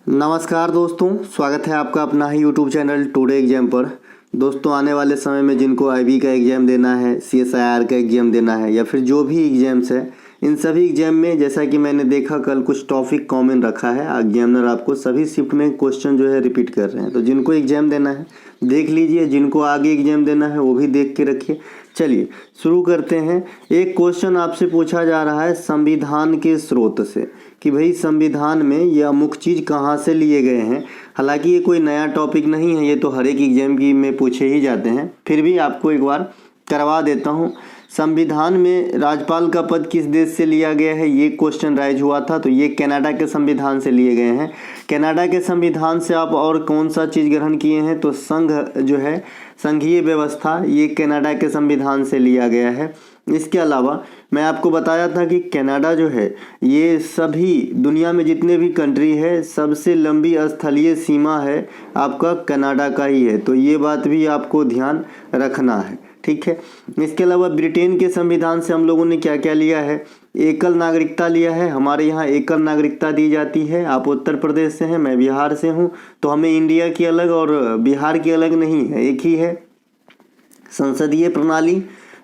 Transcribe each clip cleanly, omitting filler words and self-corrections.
नमस्कार दोस्तों, स्वागत है आपका अपना ही यूट्यूब चैनल टुडे एग्जाम पर। दोस्तों, आने वाले समय में जिनको आईबी का एग्ज़ाम देना है, सीएसआईआर का एग्ज़ाम देना है या फिर जो भी एग्ज़ाम्स है, इन सभी एग्ज़ाम में जैसा कि मैंने देखा कल कुछ टॉपिक कॉमन रखा है। एग्जामिनर आपको सभी शिफ्ट में क्वेश्चन जो है रिपीट कर रहे हैं, तो जिनको एग्ज़ाम देना है देख लीजिए, जिनको आगे एग्ज़ाम देना है वो भी देख के रखिए। चलिए शुरू करते हैं। एक क्वेश्चन आपसे पूछा जा रहा है संविधान के स्रोत से, कि भाई संविधान में ये अमुक चीज़ कहाँ से लिए गए हैं। हालांकि ये कोई नया टॉपिक नहीं है, ये तो हर एक एग्जाम की में पूछे ही जाते हैं, फिर भी आपको एक बार करवा देता हूँ। संविधान में राज्यपाल का पद किस देश से लिया गया है, ये क्वेश्चन राइज हुआ था, तो ये कनाडा के संविधान से लिए गए हैं। कनाडा के संविधान से आप और कौन सा चीज़ ग्रहण किए हैं, तो संघ जो है संघीय व्यवस्था, ये कनाडा के संविधान से लिया गया है। इसके अलावा मैं आपको बताया था कि कनाडा जो है ये सभी दुनिया में जितने भी कंट्री है, सबसे लंबी स्थलीय सीमा है आपका कनाडा का ही है, तो ये बात भी आपको ध्यान रखना है, ठीक है। इसके अलावा ब्रिटेन के संविधान से हम लोगों ने क्या क्या लिया है, एकल नागरिकता लिया है। हमारे यहाँ एकल नागरिकता दी जाती है। आप उत्तर प्रदेश से हैं, मैं बिहार से हूँ, तो हमें इंडिया की अलग और बिहार की अलग नहीं है, एक ही है। संसदीय प्रणाली,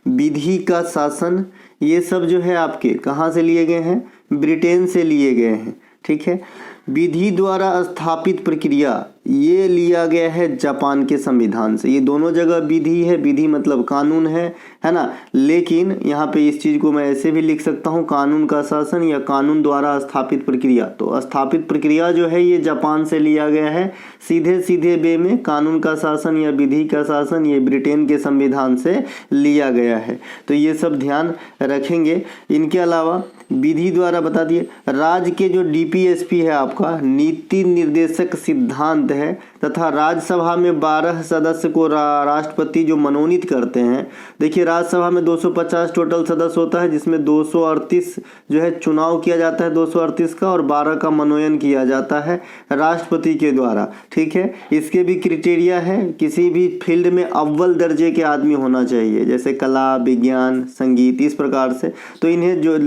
विधि का शासन, ये सब जो है आपके कहाँ से लिए गए हैं, ब्रिटेन से लिए गए हैं, ठीक है। विधि द्वारा स्थापित प्रक्रिया, ये लिया गया है जापान के संविधान से। ये दोनों जगह विधि है, विधि मतलब कानून है ना। लेकिन यहाँ पे इस चीज़ को मैं ऐसे भी लिख सकता हूँ, कानून का शासन या कानून द्वारा स्थापित प्रक्रिया। तो स्थापित प्रक्रिया जो है ये जापान से लिया गया है। सीधे सीधे वे में कानून का शासन या विधि का शासन ये ब्रिटेन के संविधान से लिया गया है, तो ये सब ध्यान रखेंगे। इनके अलावा विधि द्वारा बता दिए, राज्य के जो डीपीएसपी है आपका नीति निर्देशक सिद्धांत है, तथा राज्यसभा में 12 सदस्य को राष्ट्रपति जो मनोनीत करते हैं। देखिए राज्यसभा में 250 टोटल सदस्य होता है, जिसमें 238 जो है चुनाव किया जाता है 238 का, और 12 का मनोनयन किया जाता है राष्ट्रपति के द्वारा, ठीक है। इसके भी क्राइटेरिया है, किसी भी फील्ड में अव्वल दर्जे के आदमी होना चाहिए, जैसे कला, विज्ञान, संगीत, इस प्रकार से। तो इन्हें जो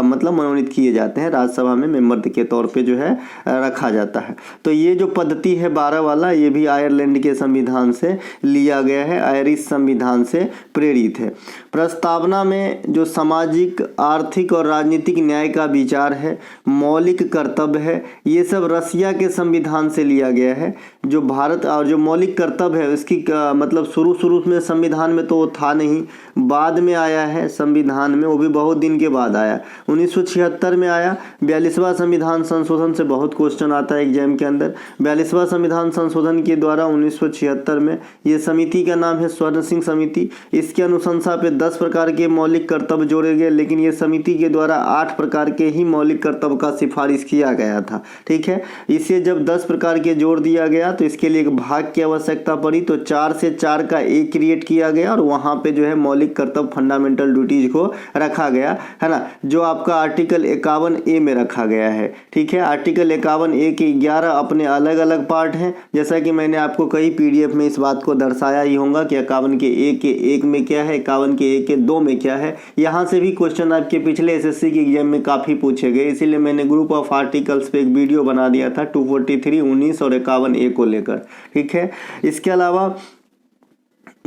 मतलब मनोनीत किए जाते हैं राज्यसभा में मेंबर के तौर पे जो है रखा जाता है। तो ये जो पद्धति है 12 वाला, ये भी आयरलैंड के संविधान से लिया गया है, आयरिश संविधान से प्रेरित है। प्रस्तावना में जो सामाजिक, आर्थिक और राजनीतिक न्याय का विचार है, मौलिक कर्तव्य है, ये सब रसिया के संविधान से लिया गया है। जो भारत और जो मौलिक कर्तव्य है उसकी मतलब शुरू में संविधान में तो वो था नहीं, बाद में आया है संविधान में, वो भी बहुत दिन के बाद आया, 1976 में आया। 42वां संविधान संशोधन से बहुत क्वेश्चन आता है एग्जाम के अंदर। 42वां संविधान संशोधन के द्वारा 1976 में, ये समिति का नाम है स्वर्ण सिंह समिति। इसके अनुशंसा पे 10 प्रकार के मौलिक कर्तव्य जोड़े गए, लेकिन ये समिति के द्वारा 8 प्रकार के ही मौलिक कर्तव्य का सिफारिश किया गया था, ठीक है। इसे जब 10 प्रकार के जोड़ दिया गया तो इसके लिए एक भाग की आवश्यकता पड़ी, तो 4 से 4 का एक क्रिएट किया गया, और वहाँ पे जो है मौलिक कर्तव्य फंडामेंटल ड्यूटीज को रखा गया है ना, जो आपका आर्टिकल 51A में रखा गया है, ठीक है। आर्टिकल 51A के 11 अपने अलग अलग पार्ट हैं, जैसा कि मैंने आपको कई पीडीएफ में इस बात को दर्शाया ही होगा कि 51 के 1 में क्या है, 51 के 1 के 2 में क्या है। यहाँ से भी क्वेश्चन आपके पिछले एसएससी के एग्जाम में काफ़ी पूछे गए, इसीलिए मैंने ग्रुप ऑफ आर्टिकल्स पे एक वीडियो बना दिया था 243, 19 और 51A को लेकर, ठीक है। इसके अलावा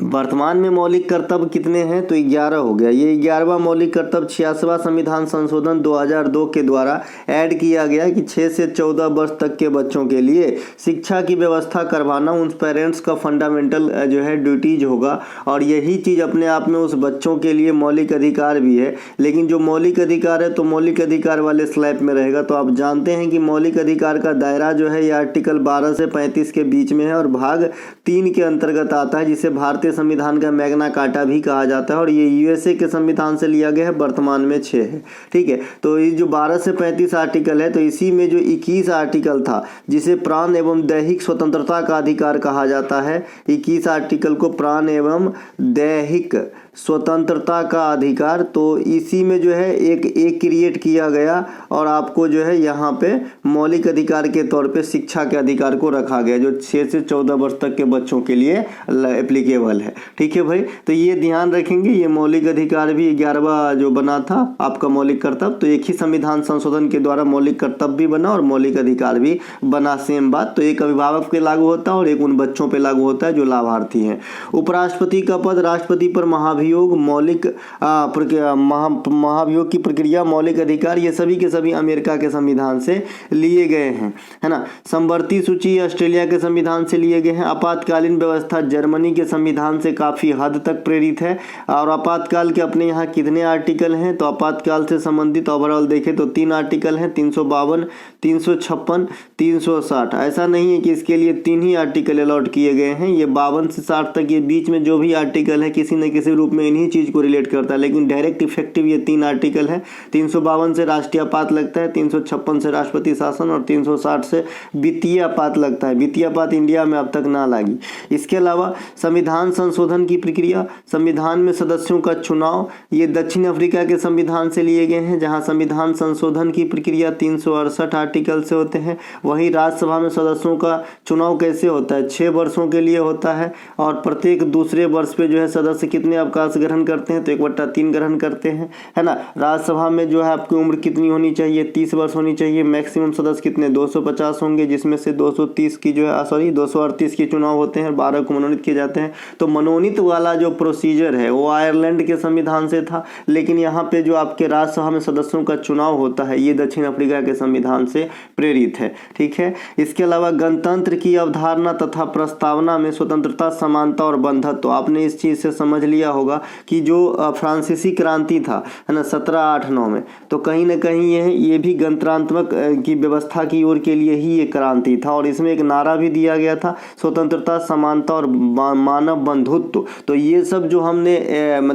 वर्तमान में मौलिक कर्तव्य कितने हैं, तो 11 हो गया। ये 11वां मौलिक कर्तव्य 86वां संविधान संशोधन 2002 के द्वारा ऐड किया गया कि 6 से 14 वर्ष तक के बच्चों के लिए शिक्षा की व्यवस्था करवाना उन पेरेंट्स का फंडामेंटल जो है ड्यूटीज होगा, और यही चीज़ अपने आप में उस बच्चों के लिए मौलिक अधिकार भी है। लेकिन जो मौलिक अधिकार है तो मौलिक अधिकार वाले स्लैब में रहेगा। तो आप जानते हैं कि मौलिक अधिकार का दायरा जो है ये आर्टिकल 12 से 35 के बीच में है, और भाग 3 के अंतर्गत आता है, जिसे भारतीय संविधान का मैग्ना कार्टा भी कहा जाता है, और ये यूएसए के संविधान से लिया गया है, वर्तमान में 6 है, ठीक है। तो ये जो 12 से 35 आर्टिकल है, तो इसी में जो 21 आर्टिकल था जिसे प्राण एवं दैहिक स्वतंत्रता का अधिकार कहा जाता है, 21 आर्टिकल को प्राण एवं दैहिक स्वतंत्रता का अधिकार, तो इसी में जो है एक क्रिएट किया गया और आपको जो है यहाँ पे मौलिक अधिकार के तौर पे शिक्षा के अधिकार को रखा गया, जो 6 से 14 वर्ष तक के बच्चों के लिए एप्लीकेबल है। ठीक है भाई, तो ये ध्यान रखेंगे। ये मौलिक अधिकार भी 11वां जो बना था आपका मौलिक कर्तव्य, तो एक ही संविधान संशोधन के द्वारा मौलिक कर्तव्य भी बना और मौलिक अधिकार भी बना। सेम बात, तो एक अभिभावक पे लागू होता है और एक उन बच्चों पे लागू होता है जो लाभार्थी हैं। उपराष्ट्रपति का पद, राष्ट्रपति पर महाभियोग, मौलिक महाभियोग की प्रक्रिया, मौलिक अधिकार, ये सभी के सभी अमेरिका के संविधान से लिए गए हैं, है ना। संवर्ती सूची ऑस्ट्रेलिया के संविधान से लिए गए हैं। आपातकालीन व्यवस्था जर्मनी के संविधान से काफी हद तक प्रेरित है। और आपातकाल के अपने यहाँ कितने आर्टिकल हैं, तो आपातकाल से संबंधित ओवरऑल देखें तो 3 आर्टिकल हैं, 352, 356, 360। ऐसा नहीं है कि इसके लिए 3 ही आर्टिकल अलॉट किए गए हैं, ये 52 से 60 तक ये बीच में जो भी आर्टिकल है किसी न किसी रूप में इन्हीं चीज को रिलेट करता है, लेकिन डायरेक्ट इफेक्टिव ये 3 आर्टिकल है। 352 से राष्ट्रीय आपात लगता है, 356 से राष्ट्रपति शासन और 360 से वित्तीय आपात लगता है। वित्तीय आपात इंडिया में अब तक ना लगी। इसके अलावा संविधान संशोधन की प्रक्रिया, संविधान में सदस्यों का चुनाव, ये दक्षिण अफ्रीका के संविधान से लिए गए हैं, जहां संविधान संशोधन की प्रक्रिया 368 आर्टिकल से होते हैं। वहीं राज्यसभा में सदस्यों का चुनाव कैसे होता है, 6 वर्षों के लिए होता है और प्रत्येक दूसरे वर्ष पे जो है सदस्य कितने अवकाश ग्रहण करते हैं, तो 1/3 ग्रहण करते हैं, है ना। राज्यसभा में जो है आपकी उम्र कितनी होनी चाहिए, 30 वर्ष होनी चाहिए। मैक्सिमम सदस्य कितने, 250 होंगे, जिसमें से 230 की जो है 238 के चुनाव होते हैं, 12 को मनोनीत किए जाते हैं। तो मनोनीत वाला जो प्रोसीजर है वो आयरलैंड के संविधान से था, लेकिन यहाँ पे जो आपके राज्यसभा में सदस्यों का चुनाव होता है ये दक्षिण अफ्रीका के संविधान से प्रेरित है। ठीक है, इसके अलावा गणतंत्र की अवधारणा तथा प्रस्तावना में स्वतंत्रता, समानता और बंधुत्व, तो आपने इस चीज से समझ लिया होगा कि जो फ्रांसीसी क्रांति था, है ना, 1789 में, तो कहीं ना कहीं ये भी गणतंत्रात्मक की व्यवस्था की ओर के लिए ही ये क्रांति था और इसमें एक नारा भी दिया गया था, स्वतंत्रता, समानता और मानव बंधुत्व। तो ये सब जो हमने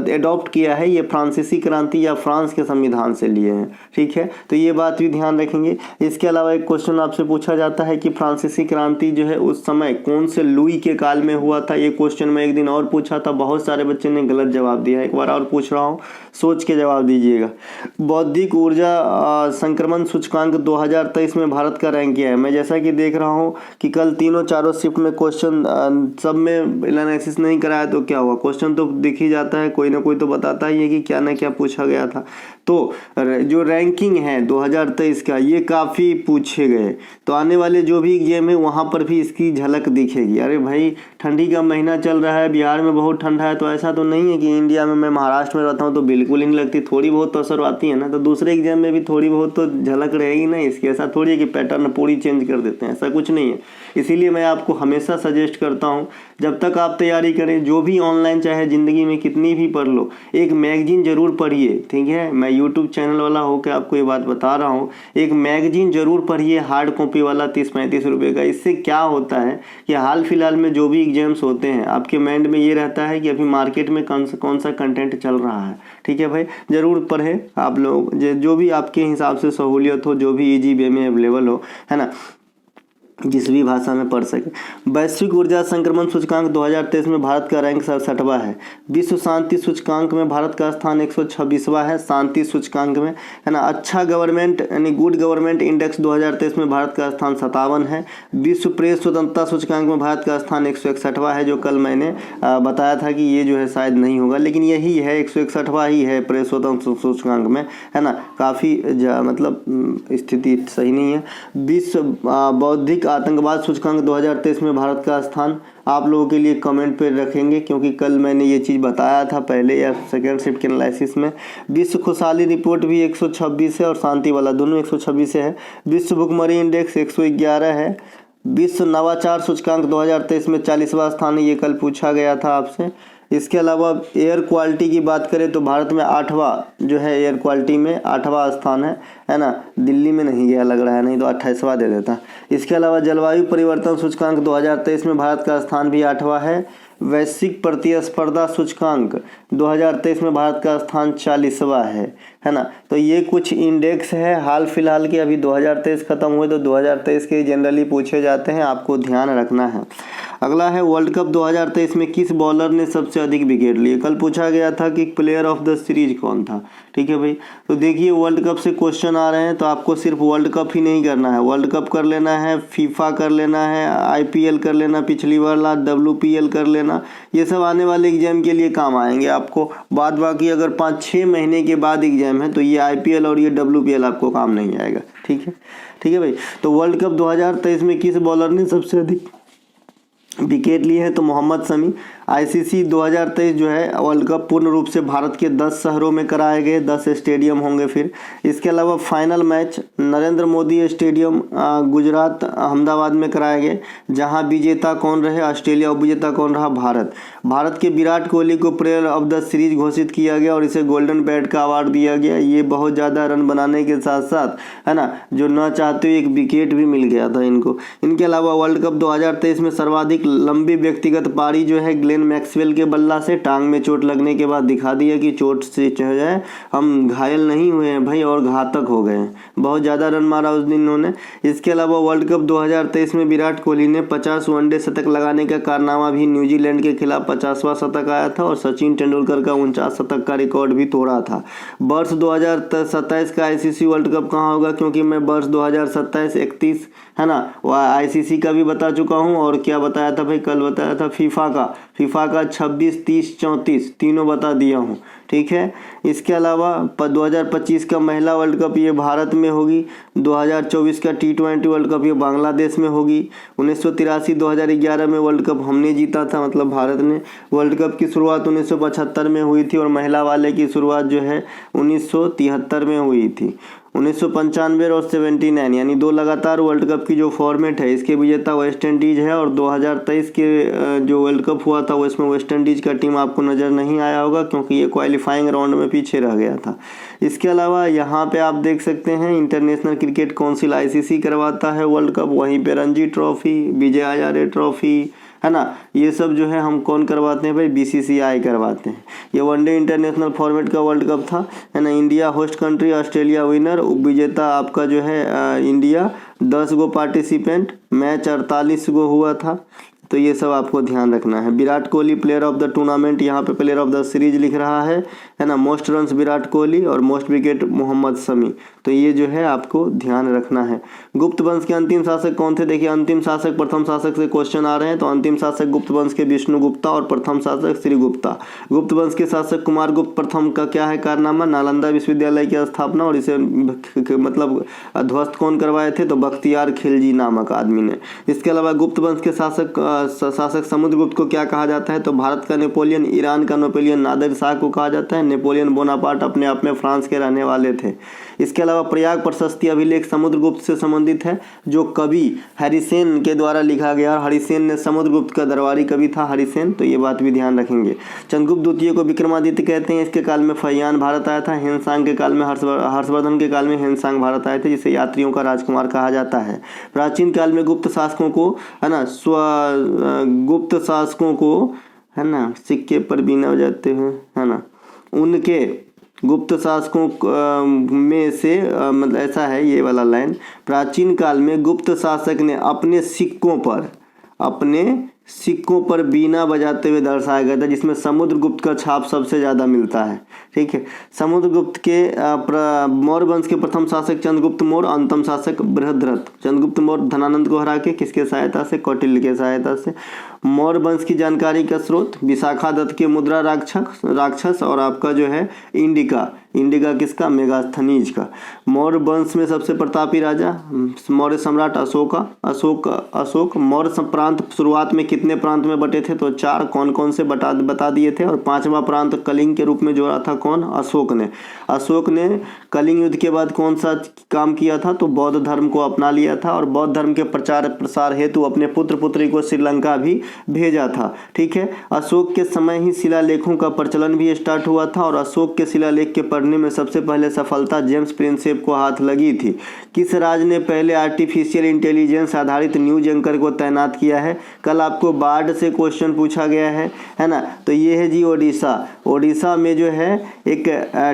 एडॉप्ट किया है ये फ्रांसीसी क्रांति या फ्रांस के संविधान से लिए हैं। ठीक है, तो ये बात भी ध्यान रखेंगे। इसके अलावा एक क्वेश्चन आपसे पूछा जाता है कि फ्रांसीसी क्रांति जो है उस समय कौन से लुई के काल में हुआ था। ये क्वेश्चन मैं एक दिन और पूछा था, बहुत सारे बच्चे ने गलत जवाब दिया, एक बार और पूछ रहा हूँ, सोच के जवाब दीजिएगा। बौद्धिक ऊर्जा संक्रमण सूचकांक 2023 में भारत का रैंक क्या है। मैं जैसा कि देख रहा हूँ कि कल तीनों चारों शिफ्ट में क्वेश्चन सब में एनालिसिस नहीं कराया, तो क्या हुआ, क्वेश्चन तो दिख ही जाता है, कोई ना कोई तो बताता ही है कि क्या ना क्या पूछा गया था। तो जो रैंकिंग है 2023 का ये काफ़ी पूछे गए, तो आने वाले जो भी एग्जाम है वहाँ पर भी इसकी झलक दिखेगी। अरे भाई ठंडी का महीना चल रहा है, बिहार में बहुत ठंडा है, तो ऐसा तो नहीं है कि इंडिया में, मैं महाराष्ट्र में रहता हूँ तो बिल्कुल ही नहीं लगती, थोड़ी बहुत तो असर आती है ना, तो दूसरे एग्जाम में भी थोड़ी बहुत तो झलक रहेगी ना इसकी। ऐसा थोड़ी है कि पैटर्न पूरी चेंज कर देते हैं, ऐसा कुछ नहीं है। इसीलिए मैं आपको हमेशा सजेस्ट करता हूँ, जब तक आप तैयारी करें, जो भी ऑनलाइन चाहे ज़िंदगी में कितनी भी पढ़ लो, एक मैगजीन जरूर पढ़िए। ठीक है, मैं यूट्यूब चैनल वाला होकर आपको ये बात बता रहा हूँ, एक मैगजीन जरूर पढ़िए, हार्ड कॉपी वाला 30-35 रुपये का। इससे क्या होता है कि हाल फिलहाल में जो भी एग्जाम्स होते हैं आपके माइंड में ये रहता है कि अभी मार्केट में कौन सा कंटेंट चल रहा है। ठीक है भाई, ज़रूर पढ़े आप लोग, जो भी आपके हिसाब से सहूलियत हो, जो भी ईजी वे में अवेलेबल हो, है ना, जिस भी भाषा में पढ़ सके। वैश्विक ऊर्जा संक्रमण सूचकांक 2023 में भारत का रैंक 67वां है। विश्व शांति सूचकांक में भारत का स्थान 126वां है, शांति सूचकांक में, है ना। अच्छा गवर्नमेंट यानी गुड गवर्नमेंट इंडेक्स 2023 में भारत का स्थान 57 है। विश्व प्रेस स्वतंत्रता सूचकांक में भारत का स्थान 161वां है, जो कल मैंने बताया था कि ये जो है शायद नहीं होगा, लेकिन यही है, 161वां ही है प्रेस स्वतंत्रता सूचकांक में, है ना। काफ़ी मतलब स्थिति सही नहीं है। विश्व बौद्धिक आतंकवाद सूचकांक 2023 में भारत का स्थान आप लोगों के लिए कमेंट पे रखेंगे, क्योंकि कल मैंने ये चीज़ बताया था पहले या सेकेंड शिफ्ट के एनालिसिस में। विश्व खुशहाली रिपोर्ट भी 126 है और शांति वाला दोनों 126 है। विश्व भुखमरी इंडेक्स 111 है। विश्व नवाचार सूचकांक 2023 में 40वां स्थान है, ये कल पूछा गया था आपसे। इसके अलावा एयर क्वालिटी की बात करें तो भारत में 8वां जो है, एयर क्वालिटी में 8वां स्थान है ना। दिल्ली में नहीं गया लग रहा है, नहीं तो 28वां दे देता। इसके अलावा जलवायु परिवर्तन सूचकांक 2023 में भारत का स्थान भी 8वां है। वैश्विक प्रतिस्पर्धा सूचकांक 2023 में भारत का स्थान 40वां है ना। तो ये कुछ इंडेक्स है हाल फिलहाल के, अभी 2023 खत्म हुए तो 2023 के जनरली पूछे जाते हैं, आपको ध्यान रखना है। अगला है वर्ल्ड कप 2023 में किस बॉलर ने सबसे अधिक विकेट लिए। कल पूछा गया था कि प्लेयर ऑफ द सीरीज कौन था। ठीक है भाई, तो देखिए वर्ल्ड कप से क्वेश्चन आ रहे हैं तो आपको सिर्फ वर्ल्ड कप ही नहीं करना है, वर्ल्ड कप कर लेना है, फीफा कर लेना है, IPL कर लेना, पिछली वाला WPL कर लेना, ये सब आने वाले एग्जाम के लिए काम आएंगे आपको। बाद बाकी अगर 5-6 महीने के बाद एग्जाम है तो ये IPL और ये WPL आपको काम नहीं आएगा। ठीक है भाई। तो वर्ल्ड कप 2023 में किस बॉलर ने सबसे अधिक विकेट लिए हैं, तो मोहम्मद शमी। ICC 2023 जो है वर्ल्ड कप पूर्ण रूप से भारत के 10 शहरों में कराए गए, 10 स्टेडियम होंगे। फिर इसके अलावा final match Narendra Modi stadium Gujarat Ahmedabad में कराए गए, जहां विजेता कौन रहे, ऑस्ट्रेलिया, उपविजेता कौन रहा, भारत के विराट कोहली को प्लेयर ऑफ द सीरीज घोषित किया गया और इसे गोल्डन बैट का अवार्ड दिया गया। ये बहुत ज़्यादा रन बनाने के साथ साथ है ना, जो न चाहते हुए एक विकेट भी मिल गया था इनको। इनके अलावा वर्ल्ड कप 2023 में सर्वाधिक लंबी व्यक्तिगत पारी जो है ग्लेन मैक्सवेल के बल्ला से, टांग में चोट लगने के बाद दिखा दिया कि चोट से जो है हम घायल नहीं हुए हैं भाई और घातक हो गए हैं। बहुत ज़्यादा रन मारा उस दिन उन्होंने। इसके अलावा वर्ल्ड कप 2023 में विराट कोहली ने 50 वनडे शतक लगाने का कारनामा भी न्यूजीलैंड के खिलाफ 50वां शतक आया था और सचिन तेंदुलकर का 49 शतक का रिकॉर्ड भी तोड़ा था। वर्ष 2027 का ICC वर्ल्ड कप कहाँ होगा, क्योंकि मैं वर्ष 2027, 31 है ना, वह ICC का भी बता चुका हूँ और क्या बताया था भाई, कल बताया था फीफा का 26, 30, 34 तीनों बता दिया हूँ। ठीक है। इसके अलावा 2025 का महिला वर्ल्ड कप ये भारत में होगी, 2024 का T20 वर्ल्ड कप ये बांग्लादेश में होगी, 1983 2011 में वर्ल्ड कप हमने जीता था, मतलब भारत ने। वर्ल्ड कप की शुरुआत 1975 में हुई थी और महिला वाले की शुरुआत जो है 1973 में हुई थी। 1995 और 79 यानी 2 लगातार वर्ल्ड कप की जो फॉर्मेट है, इसके विजेता वेस्ट इंडीज है और 2023 के जो वर्ल्ड कप हुआ था वो इसमें वेस्ट इंडीज का टीम आपको नज़र नहीं आया होगा क्योंकि ये क्वालिफाइंग राउंड में पीछे रह गया था। इसके अलावा यहाँ पे आप देख सकते हैं इंटरनेशनल क्रिकेट काउंसिल ICC करवाता है वर्ल्ड कप, वहीं पे रणजी ट्रॉफी, विजय हजारे ट्रॉफी है ना, ये सब जो है हम कौन करवाते हैं भाई, BCCI करवाते हैं। ये वनडे इंटरनेशनल फॉर्मेट का वर्ल्ड कप था, है ना। India host country, Australia winner, उपविजेता आपका जो है इंडिया, 10 गो पार्टिसिपेंट, मैच 48 गो हुआ था। तो ये सब आपको ध्यान रखना है। Virat Kohli player of the tournament, यहाँ पे प्लेयर ऑफ द सीरीज लिख रहा है ना। मोस्ट रन्स विराट कोहली और मोस्ट विकेट मोहम्मद शमी। तो ये जो है आपको ध्यान रखना है। गुप्त वंश के अंतिम शासक कौन थे, देखिए अंतिम शासक, प्रथम शासक से क्वेश्चन आ रहे हैं तो अंतिम शासक गुप्त वंश के विष्णु गुप्ता और प्रथम शासक श्री गुप्ता। गुप्त वंश के शासक कुमार गुप्त प्रथम का क्या है कारनामा, नालंदा विश्वविद्यालय की स्थापना और इसे मतलब ध्वस्त कौन करवाए थे, तो बख्तियार खिलजी नामक आदमी ने। इसके अलावा गुप्त वंश के शासक समुद्रगुप्त को क्या कहा जाता है, तो भारत का नेपोलियन, ईरान का नेपोलियन नादिर शाह को कहा जाता है। नेपोलियन बोनापार्ट अपने आप में फ्रांस के रहने वाले थे। इसके अलावा प्रयाग प्रशस्ति अभिलेख समुद्रगुप्त से संबंधित है, जो कवि हरिसेन के द्वारा लिखा गया। हरिसेन ने समुद्रगुप्त का दरबारी कवि था हरिसेन, तो ये बात भी ध्यान रखेंगे। चंद्रगुप्त द्वितीय को विक्रमादित्य कहते हैं, इसके काल में फहियान भारत आया था। हेनसांग के काल में हर्षवर्धन के काल में हेनसांग भारत आए थे, जिसे यात्रियों का राजकुमार कहा जाता है। प्राचीन काल में गुप्त शासकों को है ना, गुप्त शासकों को है ना सिक्के पर बीना बजाते हैं है ना, उनके गुप्त शासकों में से मतलब ऐसा है ये वाला लाइन, प्राचीन काल में गुप्त शासक ने अपने सिक्कों पर बीना बजाते हुए दर्शाया गया था, जिसमें समुद्रगुप्त का छाप सबसे ज़्यादा मिलता है। ठीक है। समुद्रगुप्त के मौर्य वंश के प्रथम शासक चंद्रगुप्त मौर्य, अंतिम शासक बृहद्रथ। चंद्रगुप्त मौर्य धनानंद को हरा के किसके सहायता से, कौटिल्य के सहायता से। मौर्य वंश की जानकारी का स्रोत विशाखा दत्त के मुद्रा राक्षस और आपका जो है इंडिका किसका, मेगास्थनीज का। मौर्य वंश में सबसे प्रतापी राजा मौर्य सम्राट अशोक। मौर्य प्रांत शुरुआत में कितने प्रांत में बटे थे, तो 4। कौन कौन से बता दिए थे, और 5वां प्रांत कलिंग के रूप में जोड़ा था कौन, अशोक ने कलिंग युद्ध के बाद कौन सा काम किया था, तो बौद्ध धर्म को अपना लिया था और बौद्ध धर्म के प्रचार प्रसार हेतु अपने पुत्र पुत्री को श्रीलंका भी भेजा था। ठीक है। अशोक के समय ही शिलालेखों का प्रचलन भी स्टार्ट हुआ था और अशोक के शिलालेख के करने में सबसे पहले सफलता जेम्स प्रिंसेप को हाथ लगी थी? किस राज्य ने पहले आर्टिफिशियल इंटेलिजेंस आधारित न्यूज एंकर को तैनात किया है? कल आपको बार्ड से क्वेश्चन पूछा गया है ना। तो ये है जी ओडिशा। ओडिशा में जो है एक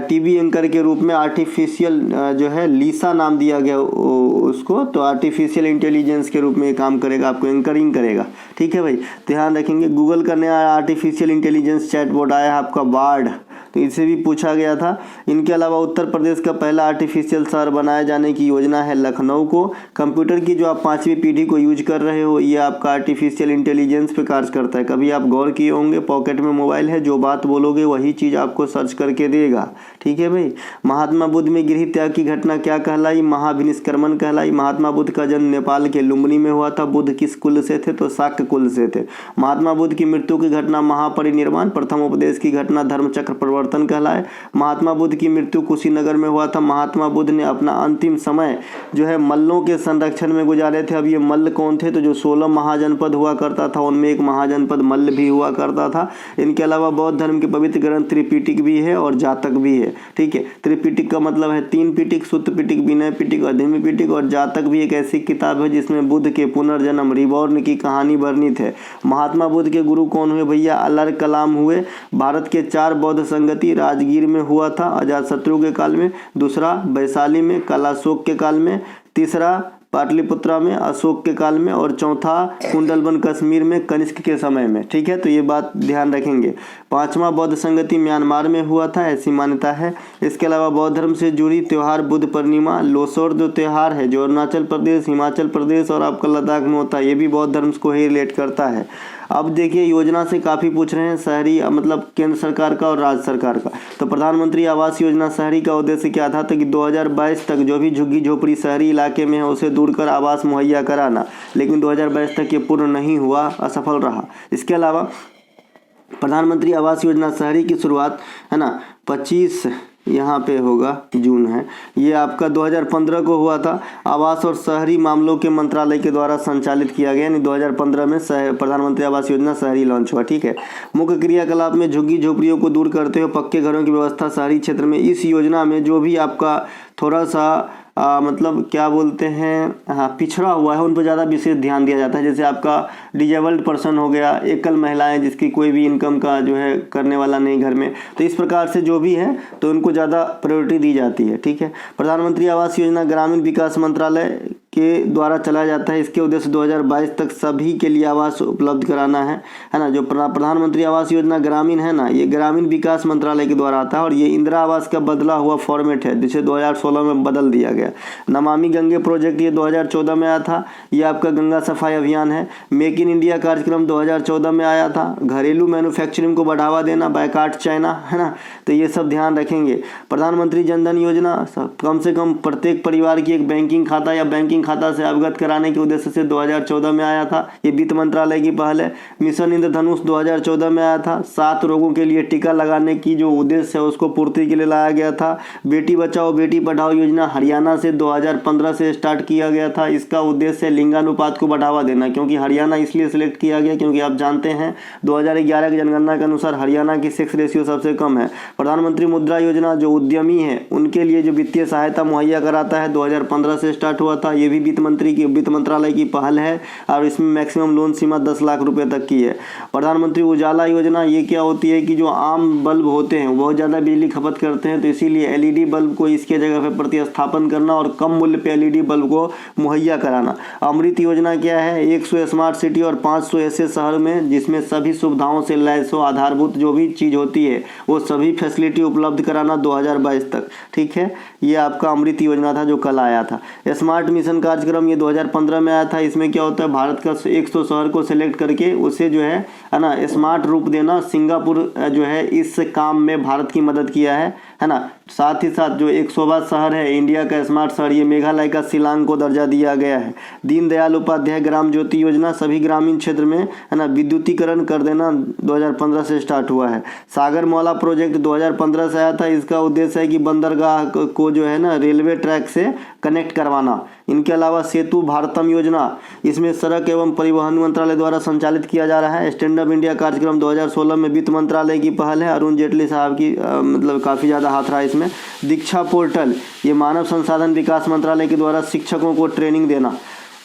टीवी एंकर के रूप में आर्टिफिशियल जो है लीसा नाम दिया गया उसको, तो आर्टिफिशियल इंटेलिजेंस के रूप में ये काम करेगा, आपको एंकरिंग करेगा। ठीक है भाई, ध्यान रखेंगे। गूगल का नया आर्टिफिशियल इंटेलिजेंस चैटबॉट आया है आपका बार्ड, तो इसे भी पूछा गया था। इनके अलावा उत्तर प्रदेश का पहला आर्टिफिशियल शहर बनाए जाने की योजना है लखनऊ को। कंप्यूटर की जो आप 5वीं पीढ़ी को यूज कर रहे हो, ये आपका आर्टिफिशियल इंटेलिजेंस पे कार्य करता है। कभी आप गौर किए होंगे, पॉकेट में मोबाइल है, जो बात बोलोगे वही चीज़ आपको सर्च करके देगा। ठीक है भाई। महात्मा बुद्ध में गृह त्याग की घटना क्या कहलाई? महाभिनिष्क्रमण कहलाई। महात्मा बुद्ध का जन्म नेपाल के लुम्बिनी में हुआ था। बुद्ध किस कुल से थे? तो शाक्य कुल से थे। महात्मा बुद्ध की मृत्यु की घटना महापरिनिर्वाण। प्रथम उपदेश की घटना धर्मचक्र परिवर्तन कहलाए। महात्मा बुद्ध की मृत्यु कुशीनगर में हुआ था। महात्मा बुद्ध ने अपना अंतिम समय जो है मल्लों के संरक्षण में गुजारे थे। अब ये मल्ल कौन थे? तो जो 16 महाजनपद हुआ करता था उनमें एक महाजनपद मल्ल भी हुआ करता था। इनके अलावा बौद्ध धर्म के पवित्र ग्रंथ त्रिपिटक भी है और जातक भी है। ठीक है, त्रिपिटक का मतलब है 3 पिटक, सुत्त पिटक, विनय पिटक और धम्म पिटक, और जातक भी एक ऐसी किताब है जिसमें बुद्ध के पुनर्जन्म रिबॉर्न की कहानी वर्णित है। महात्मा बुद्ध के गुरु कौन हुए भैया? अलर कलाम हुए। भारत के 4 बौद्ध संगति राजगीर में हुआ था अजातशत्रु के काल में, दूसरा वैशाली में कलाशोक के काल में, तीसरा पाटलिपुत्रा में अशोक के काल में, और चौथा कुंडलवन कश्मीर में कनिष्क के समय में। ठीक है, तो ये बात ध्यान रखेंगे। 5वां बौद्ध संगति म्यांमार में हुआ था, ऐसी मान्यता है। इसके अलावा बौद्ध धर्म से जुड़ी त्योहार बुद्ध पूर्णिमा, लोसोर जो त्योहार है जो अरुणाचल प्रदेश, हिमाचल प्रदेश और आपका लद्दाख में होता है, ये भी बौद्ध धर्म को ही रिलेट करता है। अब देखिए, योजना से काफ़ी पूछ रहे हैं, शहरी मतलब केंद्र सरकार का और राज्य सरकार का। तो प्रधानमंत्री आवास योजना शहरी का उद्देश्य क्या था? तो कि 2022 तक जो भी झुग्गी झोपड़ी शहरी इलाके में है उसे दूर कर आवास मुहैया कराना, लेकिन 2022 तक ये पूर्ण नहीं हुआ, असफल रहा। इसके अलावा प्रधानमंत्री आवास योजना शहरी की शुरुआत है ना 25 यहाँ पे होगा जून है, ये आपका 2015 को हुआ था। आवास और शहरी मामलों के मंत्रालय के द्वारा संचालित किया गया, यानी 2015 में प्रधानमंत्री आवास योजना शहरी लॉन्च हुआ। ठीक है, मुख्य क्रियाकलाप में झुग्गी झोपड़ियों को दूर करते हुए पक्के घरों की व्यवस्था शहरी क्षेत्र में। इस योजना में जो भी आपका थोड़ा सा मतलब क्या बोलते हैं, हाँ, पिछड़ा हुआ है, उन पर ज़्यादा विशेष ध्यान दिया जाता है। जैसे आपका डिजेबल्ड पर्सन हो गया, एकल महिलाएं जिसकी कोई भी इनकम का जो है करने वाला नहीं घर में, तो इस प्रकार से जो भी है तो उनको ज़्यादा प्रायोरिटी दी जाती है। ठीक है, प्रधानमंत्री आवास योजना ग्रामीण विकास मंत्रालय के द्वारा चलाया जाता है। इसके उद्देश्य 2022 तक सभी के लिए आवास उपलब्ध कराना है ना। जो प्रधानमंत्री आवास योजना ग्रामीण है ना, ये ग्रामीण विकास मंत्रालय के द्वारा आता है और ये इंदिरा आवास का बदला हुआ फॉर्मेट है जिसे 2016 में बदल दिया गया। नमामि गंगे प्रोजेक्ट ये 2014 में आया था, ये आपका गंगा सफाई अभियान है। मेक इन इंडिया कार्यक्रम 2014 में आया था। घरेलू मैन्युफैक्चरिंग को बढ़ावा देना, बायकॉट चाइना, है ना, तो ये सब ध्यान रखेंगे। प्रधानमंत्री जनधन योजना कम से कम प्रत्येक परिवार की एक बैंकिंग खाता या बैंकिंग खाता से अवगत कराने के उद्देश्य से 2014 में आया था, ये वित्त मंत्रालय की पहल है। मिशन इंद्रधनुष 2014 में आया था। 7 रोगों के लिए टीका लगाने की जो उद्देश्य है उसको पूर्ति के लिए लाया गया था। बेटी बचाओ बेटी पढ़ाओ योजना हरियाणा से 2015 से स्टार्ट किया गया था। इसका उद्देश्य लिंगानुपात को बढ़ावा देना, क्योंकि हरियाणा इसलिए सिलेक्ट किया गया क्योंकि आप जानते हैं 2011 की जनगणना के अनुसार हरियाणा की सेक्स रेशियो सबसे कम है। प्रधानमंत्री मुद्रा योजना जो उद्यमी है उनके लिए जो वित्तीय सहायता मुहैया कराता है 2015 से स्टार्ट हुआ था। ये भी वित्त मंत्रालय की पहल है और इसमें मैक्सिमम लोन सीमा 10 लाख रुपए तक की है। प्रधानमंत्री उजाला योजना ये क्या होती है कि जो आम बल्ब होते हैं बहुत ज़्यादा बिजली खपत करते हैं, तो इसीलिए एलईडी बल्ब को इसके जगह पर प्रतिस्थापन करना और कम मूल्य पे एलईडी बल्ब को मुहैया कराना। अमृत योजना क्या है? 100 स्मार्ट सिटी और 500 ऐसे शहर में जिसमें सभी सुविधाओं से लैस हो, आधारभूत जो भी चीज़ होती है वो सभी फैसिलिटी उपलब्ध कराना 2022 तक। ठीक है, ये आपका अमृत योजना था जो कल आया था। स्मार्ट मिशन कार्यक्रम ये 2015 में आया था। इसमें क्या होता है, भारत का 100 शहर को सिलेक्ट करके उसे जो है ना स्मार्ट रूप देना। सिंगापुर जो है इस काम में भारत की मदद किया है ना। साथ ही साथ जो 100वां शहर है इंडिया का स्मार्ट शहर, ये मेघालय का शिलांग को दर्जा दिया गया है। दीनदयाल उपाध्याय ग्राम ज्योति योजना सभी ग्रामीण क्षेत्र में है ना विद्युतीकरण कर देना 2015 से स्टार्ट हुआ है। सागर मौला प्रोजेक्ट 2015 से आया था। इसका उद्देश्य है कि बंदरगाह को जो है ना रेलवे ट्रैक से कनेक्ट करवाना। इनके अलावा सेतु भारतम योजना, इसमें सड़क एवं परिवहन मंत्रालय द्वारा संचालित किया जा रहा है। स्टैंड अप इंडिया कार्यक्रम 2016 में वित्त मंत्रालय की पहल है। अरुण जेटली साहब की मतलब काफ़ी ज़्यादा हाथ रहा इसमें। दीक्षा पोर्टल, ये मानव संसाधन विकास मंत्रालय के द्वारा शिक्षकों को ट्रेनिंग देना।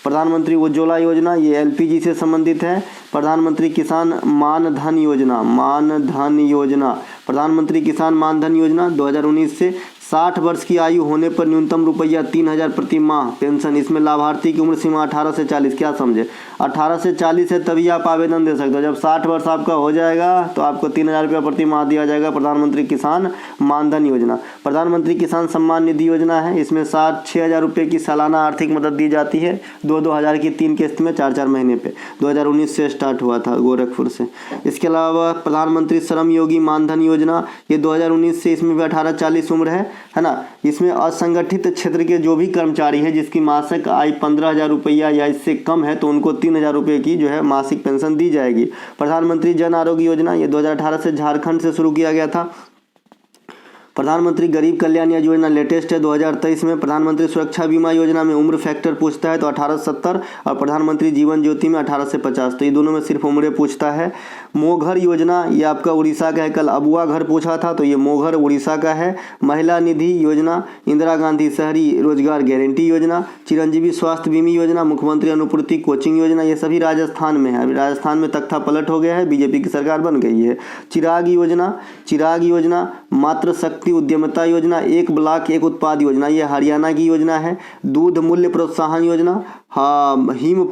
प्रधानमंत्री उज्ज्वला योजना, ये एलपीजी से संबंधित है। प्रधानमंत्री किसान मानधन योजना, प्रधानमंत्री किसान मानधन योजना 2019 से 60 वर्ष की आयु होने पर न्यूनतम रुपया 3000 प्रति माह पेंशन। इसमें लाभार्थी की उम्र सीमा 18 से 40, क्या समझे, 18 से 40 है तभी आप आवेदन दे सकते हो। जब 60 वर्ष आपका हो जाएगा तो आपको 3000 रुपया प्रति माह दिया जाएगा। प्रधानमंत्री किसान मानधन योजना। प्रधानमंत्री किसान सम्मान निधि योजना है, इसमें 6,000 रुपये की सालाना आर्थिक मदद दी जाती है, 2-2 हज़ार की 3 किस्त में 4-4 महीने पे। 2019 से स्टार्ट हुआ था गोरखपुर से। इसके अलावा प्रधानमंत्री श्रम योगी मानधन योजना, ये 2019 से, इसमें भी 18-40 उम्र है ना। इसमें असंगठित क्षेत्र के जो भी कर्मचारी है जिसकी मासिक आय 15,000 रुपया या इससे कम है तो उनको 3,000 रुपये की जो है मासिक पेंशन दी जाएगी। प्रधानमंत्री जन आरोग्य योजना, ये 2018 से झारखंड से शुरू किया गया था। प्रधानमंत्री गरीब कल्याण योजना लेटेस्ट है 2023 में। प्रधानमंत्री सुरक्षा बीमा योजना में उम्र फैक्टर पूछता है तो 18 से 70, और प्रधानमंत्री जीवन ज्योति में 18 से 50, तो ये दोनों में सिर्फ उम्र पूछता है। मोघर योजना, ये आपका उड़ीसा का है, कल अबुआ घर पूछा था तो ये मोघर उड़ीसा का है। महिला निधि योजना, इंदिरा गांधी शहरी रोजगार गारंटी योजना, चिरंजीवी स्वास्थ्य बीमा योजना, मुख्यमंत्री अनुपूर्ति कोचिंग योजना, ये सभी राजस्थान में है। अभी राजस्थान में तख्ता पलट हो गया है, बीजेपी की सरकार बन गई है। चिराग योजना, मातृ शक्ति उद्यमिता योजना, एक ब्लॉक एक उत्पाद योजना, ये हरियाणा की योजना है। दूध मूल्य प्रोत्साहन योजना, हिम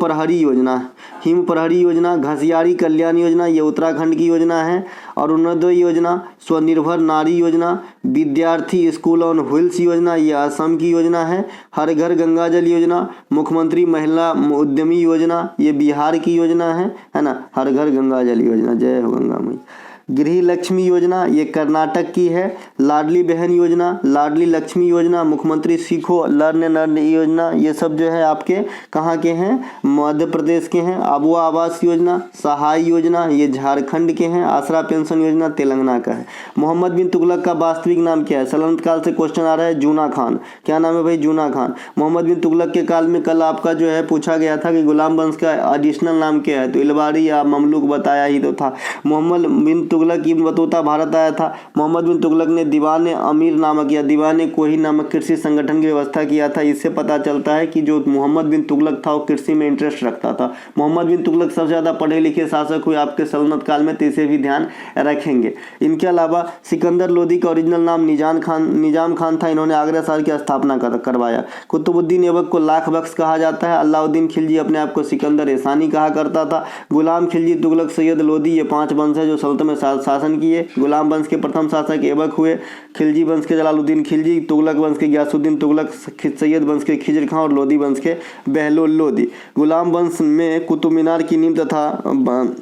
प्रहरी योजना, घसियारी कल्याण योजना, ये उत्तराखंड की योजना है। अरुणोदय योजना, स्वनिर्भर नारी योजना, विद्यार्थी स्कूल ऑन व्हील्स योजना, ये असम की योजना है। हर घर गंगा जल योजना, मुख्यमंत्री महिला उद्यमी योजना, ये बिहार की योजना है ना। हर घर गंगा जल योजना, जय हो गंगा मैया। गृह लक्ष्मी योजना, ये कर्नाटक की है। लाडली बहन योजना, लाडली लक्ष्मी योजना, मुख्यमंत्री सीखो लर्न योजना, ये सब जो है आपके कहाँ के हैं, मध्य प्रदेश के हैं। आबुआ आवास योजना, सहाय योजना, ये झारखंड के हैं। आसरा पेंशन योजना तेलंगाना का है। मोहम्मद बिन तुगलक का वास्तविक नाम क्या है, सल्तनत काल से क्वेश्चन आ रहा है, जूना खान। क्या नाम है भाई, जूना खान। मोहम्मद बिन तुगलक के काल में कल आपका जो है पूछा गया था कि गुलाम वंश का एडिशनल नाम क्या है, तो इलबारी या ममलूक बताया ही तो था। मोहम्मद बिन तुगलक की बतौता भारत आया था। मोहम्मद बिन तुगलक ने दीवान अमीर नामक या दीवान कोही नामक कृषि संगठन की व्यवस्था किया था। इससे पता चलता है कि जो मोहम्मद बिन तुगलक था वो कृषि में इंटरेस्ट रखता था। मोहम्मद बिन तुगलक सबसे ज़्यादा पढ़े लिखे शासक हुए आपके सल्तनत काल में, तो इसे भी ध्यान रखेंगे। इनके अलावा सिकंदर लोदी का ओरिजिनल नाम निजाम खान था। इन्होंने आगरा शहर की स्थापना करवाया। कुतुबुद्दीन ऐबक को लाख बख्श कहा जाता है। अलाउद्दीन खिलजी अपने आप को सिकंदर एहसानी कहा करता था। गुलाम खिलजी, तुगलक, सैयद लोदी, ये 5 वंश है जो सल्तनत में शासन किए। गुलाम वंश के प्रथम शासक ऐबक हुए। खिलजी वंश के जलालुद्दीन खिलजी, तुगलक वंश के गयासुद्दीन तुगलक, सैयद वंश के खिजर खां और लोदी वंश के बहलोल लोदी। गुलाम वंश में कुतुब मीनार की नींव तथा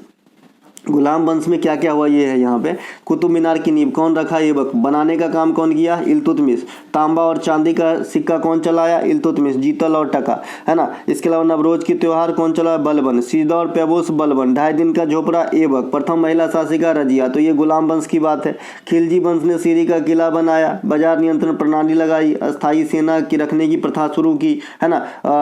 गुलाम वंश में क्या क्या हुआ ये है यहाँ पे। कुतुब मीनार की नींव कौन रखा, ऐबक। बनाने का काम कौन किया, इल्तुतमिश। तांबा और चांदी का सिक्का कौन चलाया, इल्तुतमिश। जीतल और टका, है ना। इसके अलावा नवरोज की त्योहार कौन चलाया, बलबन। सीधा और पैबोस, बलबन। 2.5 दिन का झोपड़ा, ऐबक। प्रथम महिला शासिका रजिया, तो ये गुलाम वंश की बात है। खिलजी वंश ने सीरी का किला बनाया, बाजार नियंत्रण प्रणाली लगाई, अस्थायी सेना की रखने की प्रथा शुरू की, है ना।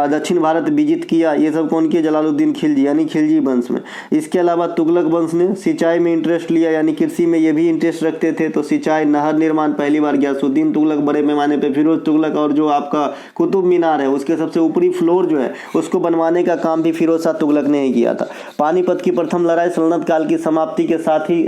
दक्षिण भारत विजित किया, ये सब कौन किया, जलालुद्दीन खिलजी यानी खिलजी वंश में। इसके अलावा तुगलक वंश ने सिंचाई में इंटरेस्ट लिया, यानी कृषि में ये भी इंटरेस्ट रखते थे, तो सिंचाई, नहर निर्माण पहली बार गयासुद्दीन तुगलक बड़े पैमाने पे। फिरोज तुगलक और जो आपका कुतुब मीनार है उसके सबसे ऊपरी फ्लोर जो है उसको बनवाने का काम भी फिरोज शाह तुगलक ने ही किया था। पानीपत की प्रथम लड़ाई सल्तनत काल की समाप्ति के साथ ही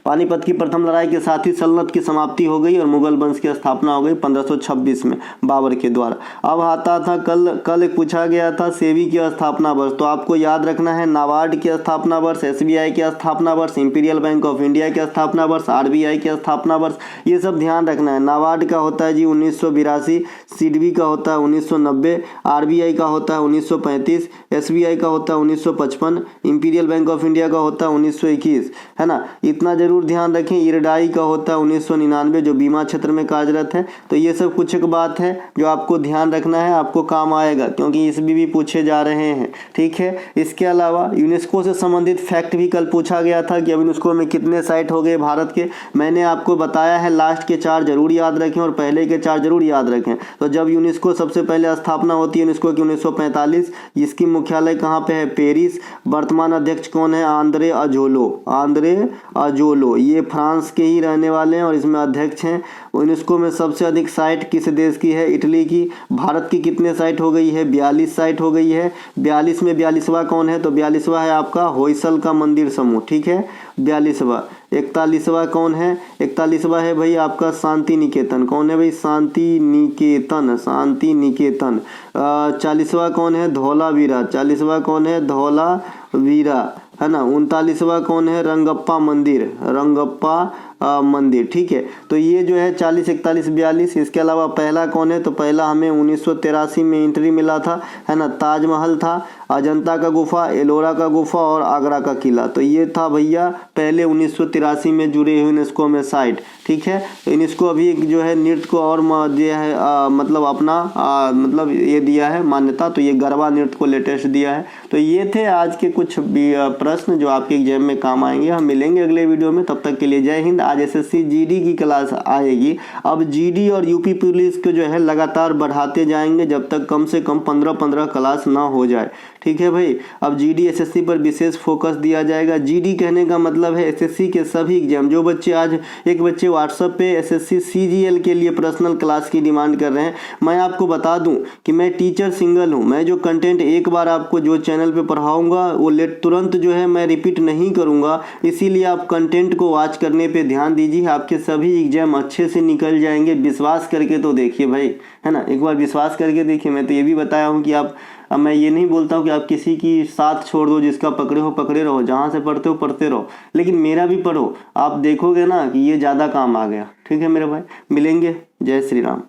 पानीपत की प्रथम लड़ाई के साथ ही सल्तनत की समाप्ति हो गई और मुगल वंश की स्थापना हो गई 1526 में बाबर के द्वारा। अब आता था कल पूछा गया था सेबी की स्थापना वर्ष, तो आपको याद रखना है नाबार्ड की स्थापना वर्ष, SBI की स्थापना वर्ष, इंपीरियल बैंक ऑफ इंडिया की स्थापना वर्ष, RBI की स्थापना वर्ष, ये सब ध्यान रखना है। नाबार्ड का होता है जी 1982, सिडबी का होता है 1990, RBI का होता है 1935, SBI का होता है 1955, इंपीरियल बैंक ऑफ इंडिया का होता है 1921, है ना। इतना जरूर ध्यान रखें। इरडाई का होता है 1999 जो बीमा क्षेत्र में कार्यरत है। तो ये सब कुछ एक बात है जो आपको ध्यान रखना है, आपको काम आएगा क्योंकि इसमें भी पूछे जा रहे हैं, ठीक है। इसके अलावा यूनेस्को से संबंधित फैक्ट फैक्ट भी कल पूछा गया था कि अब यूनेस्को में कितने साइट हो गए भारत के। मैंने आपको बताया है लास्ट के 4 जरूर याद रखें और पहले के 4 जरूर याद रखें। तो जब यूनेस्को सबसे पहले स्थापना होती है यूनेस्को की 1945, इसकी मुख्यालय कहाँ पे है? पेरिस। वर्तमान अध्यक्ष कौन है? आंद्रे अजोलो, ये फ्रांस के ही रहने वाले हैं और इसमें अध्यक्ष हैं। यूनेस्को में सबसे अधिक साइट किस देश की है? इटली की। भारत की कितने साइट हो गई है? 42 साइट हो गई है। 42 में 42वां कौन है? तो 42वां है आपका होयसल का मंदिर समूह, ठीक है, 42वां। 41वां कौन है? 41वां है भाई आपका शांति निकेतन। कौन है भाई? शांति निकेतन। 40वां कौन है? धौलावीरा। 40वां कौन है? धौलावीरा, है ना। 39वां कौन है? रंगप्पा मंदिर, ठीक है। तो ये जो है 40, 41, 42। इसके अलावा पहला कौन है? तो पहला हमें 1983 में एंट्री मिला था, है ना। ताजमहल था, अजंता का गुफा, एलोरा का गुफा और आगरा का किला। तो ये था भैया पहले 1983 में जुड़े हुए यूनेस्को में साइट, ठीक है। तो यूनेस्को अभी जो है नृत्य को और दिया है मतलब अपना मतलब ये दिया है मान्यता। तो ये गरबा नृत्य को लेटेस्ट दिया है। तो ये थे आज के कुछ प्रश्न जो आपके एग्जाम में काम आएंगे। हम मिलेंगे अगले वीडियो में, तब तक के लिए जय हिंद। आज एसएससी जीडी की क्लास आएगी। अब जीडी और यूपी पुलिस को जो है लगातार बढ़ाते जाएंगे जब तक कम से कम 15-15 क्लास ना हो जाए, ठीक है भाई। अब जीडी एसएससी पर विशेष फोकस दिया जाएगा। जीडी कहने का मतलब है एसएससी के सभी एग्जाम। जो बच्चे आज एक बच्चे व्हाट्सएप पे एसएससी सीजीएल के लिए पर्सनल क्लास की डिमांड कर रहे हैं, मैं आपको बता दूं कि मैं टीचर सिंगल हूं। मैं जो कंटेंट एक बार आपको जो चैनल पे पढ़ाऊंगा वो तुरंत जो है मैं रिपीट नहीं करूंगा। इसीलिए आप कंटेंट को वॉच करने पे ध्यान दीजिए, आपके सभी एग्जाम अच्छे से निकल जाएंगे। विश्वास करके तो देखिए भाई, है ना, एक बार विश्वास करके देखिए। मैं तो ये भी बताया हूँ कि अब मैं ये नहीं बोलता हूँ कि आप किसी की साथ छोड़ दो, जिसका पकड़े हो पकड़े रहो, जहाँ से पढ़ते हो पढ़ते रहो, लेकिन मेरा भी पढ़ो। आप देखोगे ना कि ये ज़्यादा काम आ गया, ठीक है मेरे भाई। मिलेंगे, जय श्री राम।